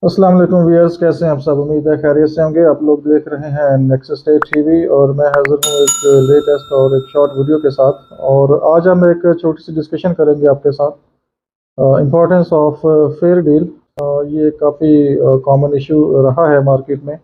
अस्सलाम वालेकुम व्यूअर्स, कैसे हैं आप सब। उम्मीद है खैरियत से होंगे। आप लोग देख रहे हैं नेक्स्ट स्टेट टीवी और मैं हाजिर हूँ एक लेटेस्ट और एक शॉर्ट वीडियो के साथ। और आज हम एक छोटी सी डिस्कशन करेंगे आपके साथ इम्पोर्टेंस ऑफ फेयर डील। ये काफ़ी कॉमन इशू रहा है मार्केट में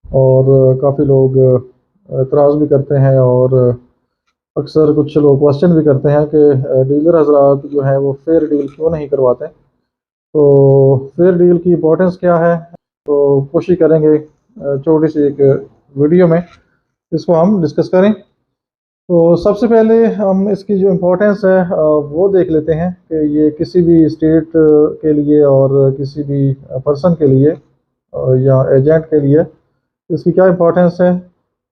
और काफ़ी लोग एतराज़ भी करते हैं और अक्सर कुछ लोग क्वेश्चन भी करते हैं कि डीलर हजरात जो हैं वो फेयर डील क्यों नहीं करवाते। तो फेयर डील की इम्पोर्टेंस क्या है, तो कोशिश करेंगे छोटी सी एक वीडियो में इसको हम डिस्कस करें। तो सबसे पहले हम इसकी जो इम्पोर्टेंस है वो देख लेते हैं कि ये किसी भी स्टेट के लिए और किसी भी पर्सन के लिए या एजेंट के लिए इसकी क्या इम्पोर्टेंस है।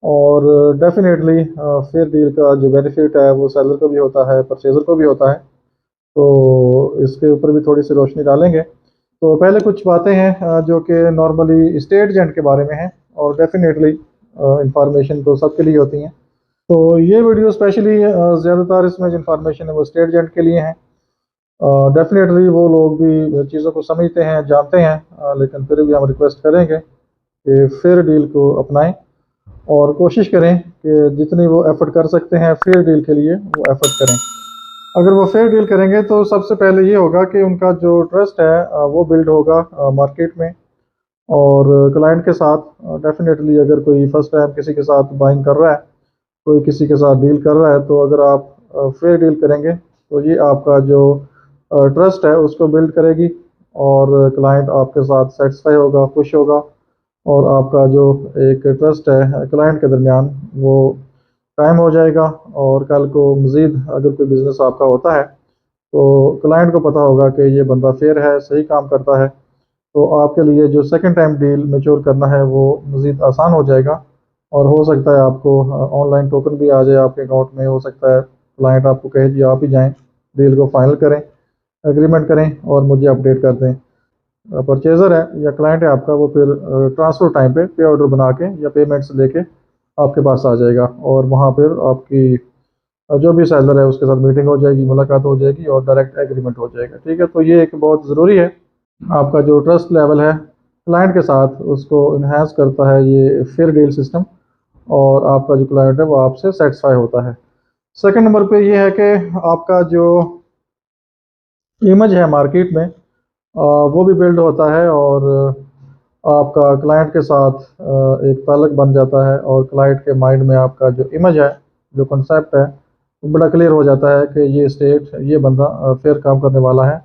और डेफिनेटली फेयर डील का जो बेनिफिट है वो सेलर को भी होता है, परचेज़र को भी होता है। तो इसके ऊपर भी थोड़ी सी रोशनी डालेंगे। तो पहले कुछ बातें हैं जो कि नॉर्मली स्टेट एजेंट के बारे में हैं और डेफिनेटली इंफॉर्मेशन तो सबके लिए होती हैं। तो ये वीडियो स्पेशली ज़्यादातर इसमें जो इन्फॉर्मेशन है वो स्टेट एजेंट के लिए है। डेफिनेटली वो लोग भी चीज़ों को समझते हैं, जानते हैं, लेकिन फिर भी हम रिक्वेस्ट करेंगे कि फेयर डील को अपनाएं और कोशिश करें कि जितनी वो एफर्ट कर सकते हैं फेयर डील के लिए वो एफर्ट करें। अगर वो फेयर डील करेंगे तो सबसे पहले ये होगा कि उनका जो ट्रस्ट है वो बिल्ड होगा मार्केट में और क्लाइंट के साथ। डेफिनेटली अगर कोई फर्स्ट टाइम किसी के साथ बाइंग कर रहा है, कोई किसी के साथ डील कर रहा है, तो अगर आप फेयर डील करेंगे तो ये आपका जो ट्रस्ट है उसको बिल्ड करेगी और क्लाइंट आपके साथ सेटिस्फाई होगा, खुश होगा। और आपका जो एक ट्रस्ट है क्लाइंट के दरमियान वो कायम हो जाएगा। और कल को मज़ीद अगर कोई बिज़नेस आपका होता है तो क्लाइंट को पता होगा कि ये बंदा फेयर है, सही काम करता है। तो आपके लिए जो सेकंड टाइम डील मैच्योर करना है वो मज़ीद आसान हो जाएगा। और हो सकता है आपको ऑनलाइन टोकन भी आ जाए आपके अकाउंट में। हो सकता है क्लाइंट आपको कहे जी आप ही जाएं, डील को फाइनल करें, एग्रीमेंट करें और मुझे अपडेट कर दें। परचेज़र है या क्लाइंट है आपका, वो फिर ट्रांसफ़र टाइम पे पे ऑर्डर बना के या पेमेंट्स लेके आपके पास आ जाएगा और वहाँ पर आपकी जो भी सेलर है उसके साथ मीटिंग हो जाएगी, मुलाकात हो जाएगी और डायरेक्ट एग्रीमेंट हो जाएगा। ठीक है, तो ये एक बहुत ज़रूरी है। आपका जो ट्रस्ट लेवल है क्लाइंट के साथ उसको इन्हांस करता है ये फेयर डील सिस्टम और आपका जो क्लाइंट है वो आपसे सेटिस्फाई होता है। सेकंड नंबर पे ये है कि आपका जो इमेज है मार्केट में वो भी बिल्ड होता है और आपका क्लाइंट के साथ एक ताल्लुक बन जाता है और क्लाइंट के माइंड में आपका जो इमेज है, जो कॉन्सेप्ट है, वो बड़ा क्लियर हो जाता है कि ये स्टेट, ये बंदा फेयर काम करने वाला है।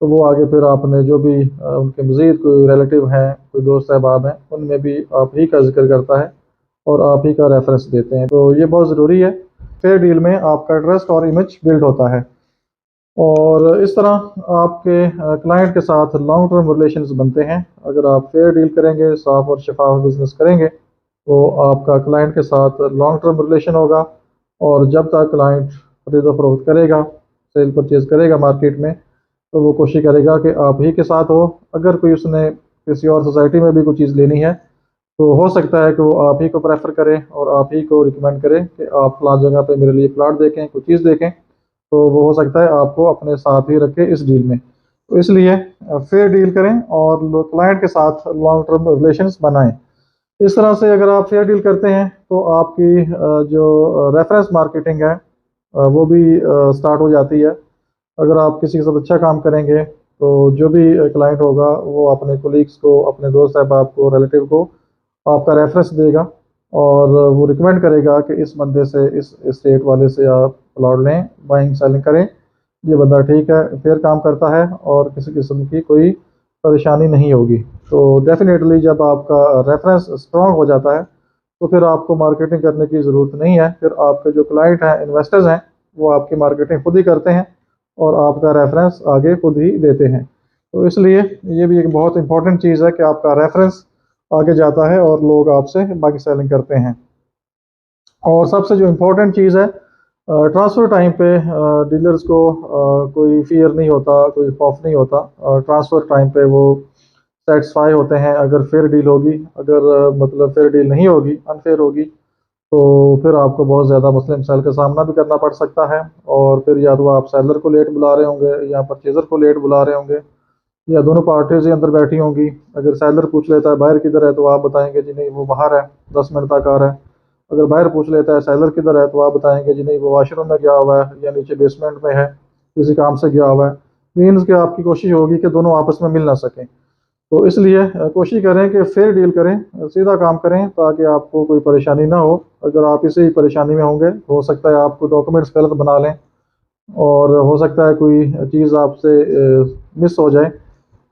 तो वो आगे फिर आपने जो भी उनके मज़ीद कोई रिलेटिव हैं, कोई दोस्त अहबाब हैं, उनमें भी आप ही का ज़िक्र करता है और आप ही का रेफ़रेंस देते हैं। तो ये बहुत ज़रूरी है। फेयर डील में आपका ट्रस्ट और इमेज बिल्ड होता है और इस तरह आपके क्लाइंट के साथ लॉन्ग टर्म रिलेशंस बनते हैं। अगर आप फेयर डील करेंगे, साफ और शफाफ बिज़नेस करेंगे, तो आपका क्लाइंट के साथ लॉन्ग टर्म रिलेशन होगा और जब तक क्लाइंट खरीद फरोख्त करेगा, सेल परचेज़ करेगा मार्केट में, तो वो कोशिश करेगा कि आप ही के साथ हो। अगर कोई उसने किसी और सोसाइटी में भी कोई चीज़ लेनी है तो हो सकता है कि वो आप ही को प्रेफर करे और आप ही को रिकमेंड करे कि आप फ़लाँ जगह पे मेरे लिए प्लाट देखें, कोई चीज़ देखें। तो वो हो सकता है आपको अपने साथ ही रखे इस डील में। तो इसलिए फेयर डील करें और क्लाइंट के साथ लॉन्ग टर्म रिलेशंस बनाएं। इस तरह से अगर आप फेयर डील करते हैं तो आपकी जो रेफरेंस मार्केटिंग है वो भी स्टार्ट हो जाती है। अगर आप किसी के साथ अच्छा काम करेंगे तो जो भी क्लाइंट होगा वो अपने कोलीग्स को, अपने दोस्त अहबाब को, रिलेटिव को आपका रेफरेंस देगा और वो रिकमेंड करेगा कि इस बंदे से, इस स्टेट वाले से आप प्लॉट लें, बाइंग सेलिंग करें। ये बंदा ठीक है, फेयर काम करता है और किसी किस्म की कोई परेशानी नहीं होगी। तो डेफिनेटली जब आपका रेफरेंस स्ट्रॉन्ग हो जाता है तो फिर आपको मार्केटिंग करने की ज़रूरत नहीं है। फिर आपके जो क्लाइंट हैं, इन्वेस्टर्स हैं, वो आपकी मार्केटिंग खुद ही करते हैं और आपका रेफरेंस आगे खुद ही देते हैं। तो इसलिए ये भी एक बहुत इंपॉर्टेंट चीज़ है कि आपका रेफरेंस आगे जाता है और लोग आपसे बाइंग सेलिंग करते हैं। और सबसे जो इम्पोर्टेंट चीज़ है, ट्रांसफ़र टाइम पे डीलर्स को कोई फ़ियर नहीं होता, कोई खौफ नहीं होता। ट्रांसफ़र टाइम पे वो सैटिस्फाई होते हैं अगर फेयर डील होगी। अगर मतलब फेयर डील नहीं होगी, अनफेयर होगी, तो फिर आपको बहुत ज़्यादा मसले मसाइल का सामना भी करना पड़ सकता है। और फिर या तो आप सेलर को लेट बुला रहे होंगे या परचेज़र को लेट बुला रहे होंगे। या दोनों पार्टीज ही अंदर बैठी होंगी। अगर सेलर पूछ लेता है बाहर किधर है तो आप बताएंगे जी नहीं वो बाहर है, 10 मिनट तक आ रहा है। अगर बाहर पूछ लेता है सेलर किधर है तो आप बताएंगे जी नहीं वो वॉशरूम में गया हुआ है या नीचे बेसमेंट में है, किसी काम से गया हुआ है। मीन्स कि आपकी कोशिश होगी कि दोनों आपस में मिल ना सकें। तो इसलिए कोशिश करें कि फेयर डील करें, सीधा काम करें ताकि आपको कोई परेशानी ना हो। अगर आप इसी परेशानी में होंगे हो सकता है आपको डॉक्यूमेंट्स गलत बना लें और हो सकता है कोई चीज़ आपसे मिस हो जाए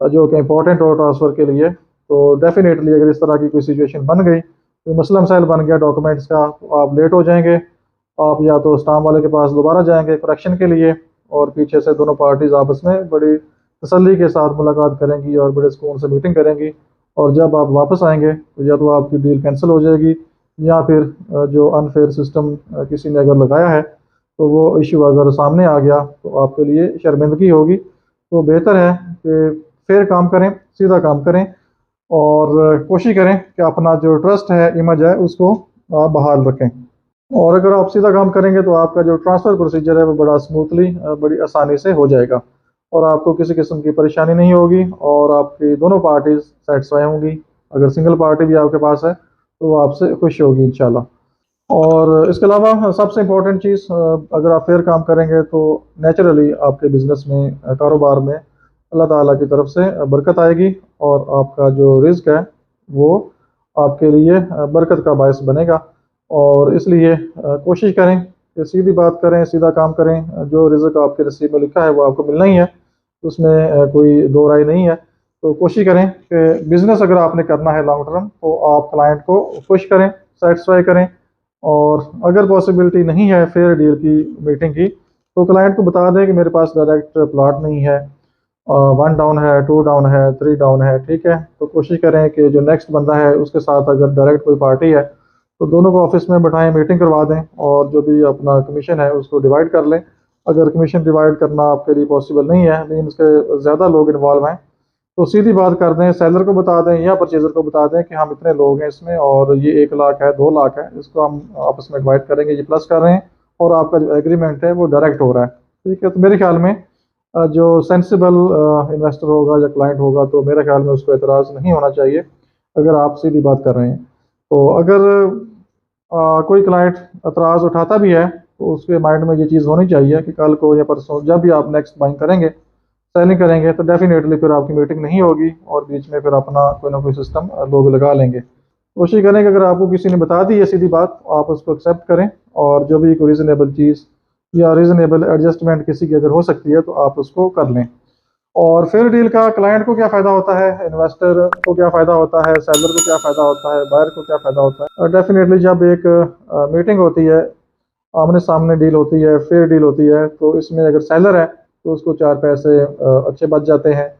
जो कि इम्पोर्टेंट हो ट्रांसफ़र के लिए। तो डेफिनेटली अगर इस तरह की कोई सिचुएशन बन गई, कोई मसला मसाइल बन गया डॉक्यूमेंट्स का, तो आप लेट हो जाएंगे। आप या तो स्टाम्प वाले के पास दोबारा जाएंगे करेक्शन के लिए, और पीछे से दोनों पार्टीज आपस में बड़ी तसल्ली के साथ मुलाकात करेंगी और बड़े सुकून से मीटिंग करेंगी। और जब आप वापस आएंगे तो या तो आपकी डील कैंसिल हो जाएगी या फिर जो अनफेयर सिस्टम किसी ने अगर लगाया है तो वो इशू अगर सामने आ गया तो आपके लिए शर्मिंदगी होगी। तो बेहतर है कि फेयर काम करें, सीधा काम करें और कोशिश करें कि अपना जो ट्रस्ट है, इमेज है, उसको आप बहाल रखें। और अगर आप सीधा काम करेंगे तो आपका जो ट्रांसफ़र प्रोसीजर है वो बड़ा स्मूथली बड़ी आसानी से हो जाएगा और आपको किसी किस्म की परेशानी नहीं होगी और आपकी दोनों पार्टीज सेटिस्फाई होंगी। अगर सिंगल पार्टी भी आपके पास है तो वो आपसे खुश होगी इंशाल्लाह। और इसके अलावा सबसे इम्पोर्टेंट चीज़, अगर आप फेयर काम करेंगे तो नेचुरली आपके बिज़नेस में, कारोबार में अल्लाह ताला की तरफ से बरकत आएगी और आपका जो रिज़्क है वो आपके लिए बरकत का बायस बनेगा। और इसलिए कोशिश करें कि सीधी बात करें, सीधा काम करें। जो रिज़्क आपके नसीब में लिखा है वो आपको मिलना ही है, उसमें कोई दो राय नहीं है। तो कोशिश करें कि बिज़नेस अगर आपने करना है लॉन्ग टर्म तो आप क्लाइंट को खुश करें, सेटिस्फाई करें। और अगर पॉसिबिलिटी नहीं है फेयर डील की मीटिंग की तो क्लाइंट को बता दें कि मेरे पास डायरेक्ट प्लॉट नहीं है, 1 डाउन है, 2 डाउन है, 3 डाउन है, ठीक है। तो कोशिश करें कि जो नेक्स्ट बंदा है उसके साथ अगर डायरेक्ट कोई पार्टी है तो दोनों को ऑफिस में बैठाएं, मीटिंग करवा दें और जो भी अपना कमीशन है उसको डिवाइड कर लें। अगर कमीशन डिवाइड करना आपके लिए पॉसिबल नहीं है, मीन उसके ज़्यादा लोग इन्वॉल्व हैं, तो सीधी बात कर दें, सेलर को बता दें या परचेज़र को बता दें कि हम इतने लोग हैं इसमें और ये 1 लाख है, 2 लाख है, इसको हम आपस में डिवाइड करेंगे, ये प्लस कर रहे हैं और आपका जो एग्रीमेंट है वो डायरेक्ट हो रहा है, ठीक है। तो मेरे ख्याल में जो सेंसिबल इन्वेस्टर होगा या क्लाइंट होगा तो मेरे ख्याल में उसको एतराज़ नहीं होना चाहिए अगर आप सीधी बात कर रहे हैं। तो अगर कोई क्लाइंट एतराज़ उठाता भी है तो उसके माइंड में ये चीज़ होनी चाहिए कि कल को या परसों जब भी आप नेक्स्ट बाइंग करेंगे, सेलिंग करेंगे, तो डेफिनेटली फिर आपकी मीटिंग नहीं होगी और बीच में फिर अपना कोई ना कोई सिस्टम लोग लगा लेंगे। कोशिश करें कि अगर आपको किसी ने बता दी है सीधी बात आप उसको एक्सेप्ट करें और जो भी कोई रीज़नेबल चीज़ या रीज़नेबल एडजस्टमेंट किसी की अगर हो सकती है तो आप उसको कर लें। और फेयर डील का क्लाइंट को क्या फ़ायदा होता है, इन्वेस्टर को क्या फ़ायदा होता है, सेलर को क्या फ़ायदा होता है, बायर को क्या फ़ायदा होता है। और डेफिनेटली जब एक मीटिंग होती है, आमने सामने डील होती है, फेयर डील होती है, तो इसमें अगर सेलर है तो उसको 4 पैसे अच्छे बच जाते हैं,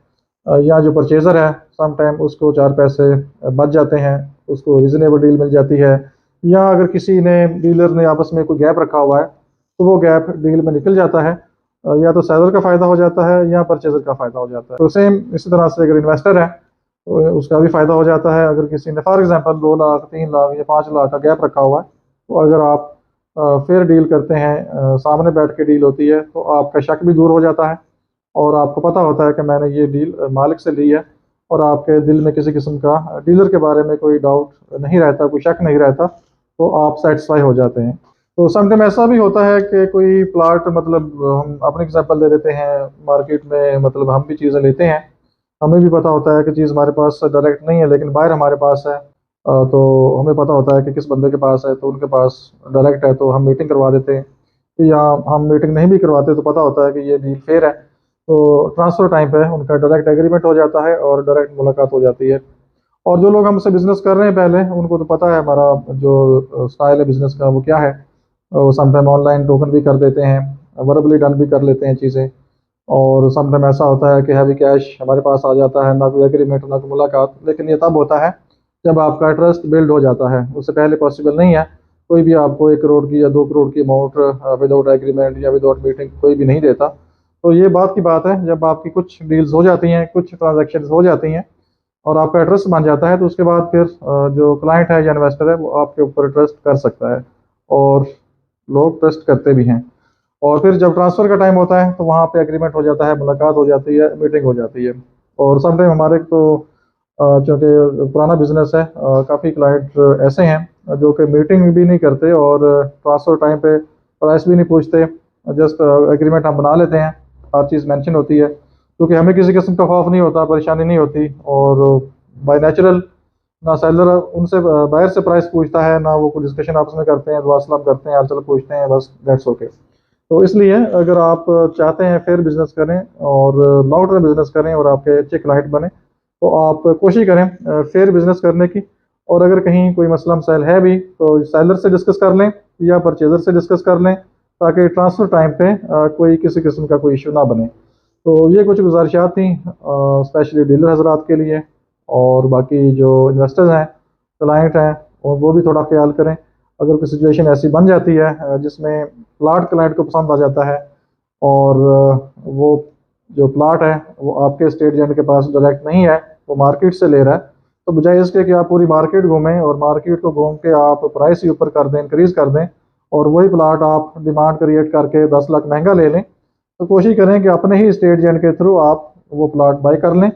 या जो परचेज़र है सम टाइम उसको 4 पैसे बच जाते हैं, उसको रीज़नेबल डील मिल जाती है। या अगर किसी ने डीलर ने आपस में कोई गैप रखा हुआ है तो वो गैप डील में निकल जाता है, या तो सेलर का फ़ायदा हो जाता है या परचेज़र का फ़ायदा हो जाता है। तो सेम इसी तरह से अगर इन्वेस्टर है तो उसका भी फ़ायदा हो जाता है। अगर किसी ने फॉर एग्ज़ाम्पल 2 लाख, 3 लाख या 5 लाख का गैप रखा हुआ है तो अगर आप फेयर डील करते हैं, सामने बैठ के डील होती है, तो आपका शक भी दूर हो जाता है और आपको पता होता है कि मैंने ये डील मालिक से ली है और आपके दिल में किसी किस्म का डीलर के बारे में कोई डाउट नहीं रहता, कोई शक नहीं रहता, तो आप सेटिस्फाई हो जाते हैं। तो समटाइम ऐसा भी होता है कि कोई प्लाट, मतलब हम अपने एग्जांपल दे देते हैं, मार्केट में मतलब हम भी चीज़ें लेते हैं, हमें भी पता होता है कि चीज़ हमारे पास डायरेक्ट नहीं है लेकिन बाहर हमारे पास है, तो हमें पता होता है कि किस बंदे के पास है, तो उनके पास डायरेक्ट है तो हम मीटिंग करवा देते हैं। या हम मीटिंग नहीं भी करवाते तो पता होता है कि ये डील फेयर है, तो ट्रांसफ़र टाइम पे उनका डायरेक्ट एग्रीमेंट हो जाता है और डायरेक्ट मुलाकात हो जाती है। और जो लोग हमसे बिज़नेस कर रहे हैं पहले, उनको तो पता है हमारा जो स्टाइल है बिज़नेस का वो क्या है। वो समटाइम ऑनलाइन टोकन भी कर देते हैं, वर्बली डन भी कर लेते हैं चीज़ें। और समटाइम ऐसा होता है कि हैवी कैश हमारे पास आ जाता है, ना कोई एग्रीमेंट ना कोई मुलाकात। लेकिन ये तब होता है जब आपका ट्रस्ट बिल्ड हो जाता है, उससे पहले पॉसिबल नहीं है। कोई भी आपको 1 करोड़ की या 2 करोड़ की अमाउंट विदाउट एग्रीमेंट या विदाउट मीटिंग कोई भी नहीं देता। तो ये बात की बात है, जब आपकी कुछ डील्स हो जाती हैं, कुछ ट्रांजेक्शन हो जाती हैं और आपका ट्रस्ट बन जाता है, तो उसके बाद फिर जो क्लाइंट है या इन्वेस्टर है वो आपके ऊपर ट्रस्ट कर सकता है और लोग ट्रस्ट करते भी हैं। और फिर जब ट्रांसफ़र का टाइम होता है तो वहाँ पे एग्रीमेंट हो जाता है, मुलाकात हो जाती है, मीटिंग हो जाती है। और समटाइम हमारे तो चूँकि पुराना बिजनेस है, काफ़ी क्लाइंट ऐसे हैं जो कि मीटिंग भी नहीं करते और ट्रांसफ़र टाइम पे प्राइस भी नहीं पूछते, जस्ट एग्रीमेंट हम बना लेते हैं, हर चीज़ मेंशन होती है, क्योंकि हमें किसी किस्म का खौफ नहीं होता, परेशानी नहीं होती। और बाय नेचुरल ना सेलर उनसे बायर से प्राइस पूछता है, ना वो कोई डिस्कशन आपस में करते हैं, दुआ सलाम करते हैं, हाल चाल पूछते हैं, बस दैट्स ओके। तो इसलिए अगर आप चाहते हैं फेयर बिजनेस करें और लॉन्ग टर्म बिजनेस करें और आपके अच्छे क्लाइंट बने, तो आप कोशिश करें फेयर बिजनेस करने की। और अगर कहीं कोई मसला मसाइल है भी तो सेलर से डिस्कस कर लें या परचेज़र से डिस्कस कर लें, ताकि ट्रांसफ़र टाइम पे कोई किसी किस्म का कोई इशू ना बने। तो ये कुछ गुजारिशात थी स्पेशली डीलर हजरात के लिए, और बाकी जो इन्वेस्टर्स हैं, क्लाइंट हैं, और वो भी थोड़ा ख्याल करें। अगर कोई सिचुएशन ऐसी बन जाती है जिसमें प्लाट क्लाइंट को पसंद आ जाता है और वो जो प्लाट है वो आपके स्टेट एजेंट के पास डायरेक्ट नहीं है, वो मार्केट से ले रहा है, तो बजाय इसके कि आप पूरी मार्केट घूमें और मार्केट को घूम के आप प्राइस ही ऊपर कर दें, इंक्रीज़ कर दें, और वही प्लाट आप डिमांड क्रिएट करके 10 लाख महंगा ले लें, तो कोशिश करें कि अपने ही स्टेट एजेंट के थ्रू आप वो प्लाट बाय कर लें।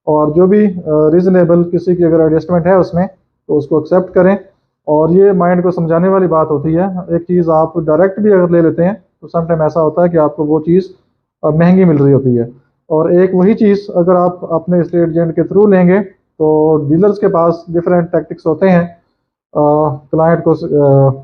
और जो भी रीज़नेबल किसी की अगर एडजस्टमेंट है उसमें, तो उसको एक्सेप्ट करें। और ये माइंड को समझाने वाली बात होती है। एक चीज़ आप डायरेक्ट भी अगर ले लेते हैं तो समटाइम ऐसा होता है कि आपको वो चीज़ महंगी मिल रही होती है। और एक वही चीज़ अगर आप अपने स्टेट एजेंट के थ्रू लेंगे तो डीलर्स के पास डिफरेंट टैक्टिक्स होते हैं क्लाइंट को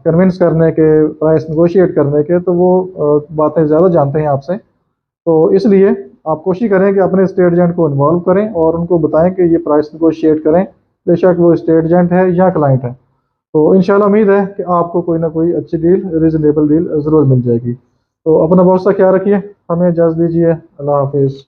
कन्विंस करने के, प्राइस नेगोशिएट करने के, तो वो बातें ज़्यादा जानते हैं आपसे। तो इसलिए आप कोशिश करें कि अपने स्टेट एजेंट को इन्वॉल्व करें और उनको बताएं कि ये प्राइस नेगोशिएट करें, बेशक वो स्टेट एजेंट है या क्लाइंट है। तो इंशाल्लाह उम्मीद है कि आपको कोई ना कोई अच्छी डील, रीज़नेबल डील ज़रूर मिल जाएगी। तो अपना बहुत सा ख्याल रखिए, हमें इजाज़त दीजिए, अल्लाह हाफिज़।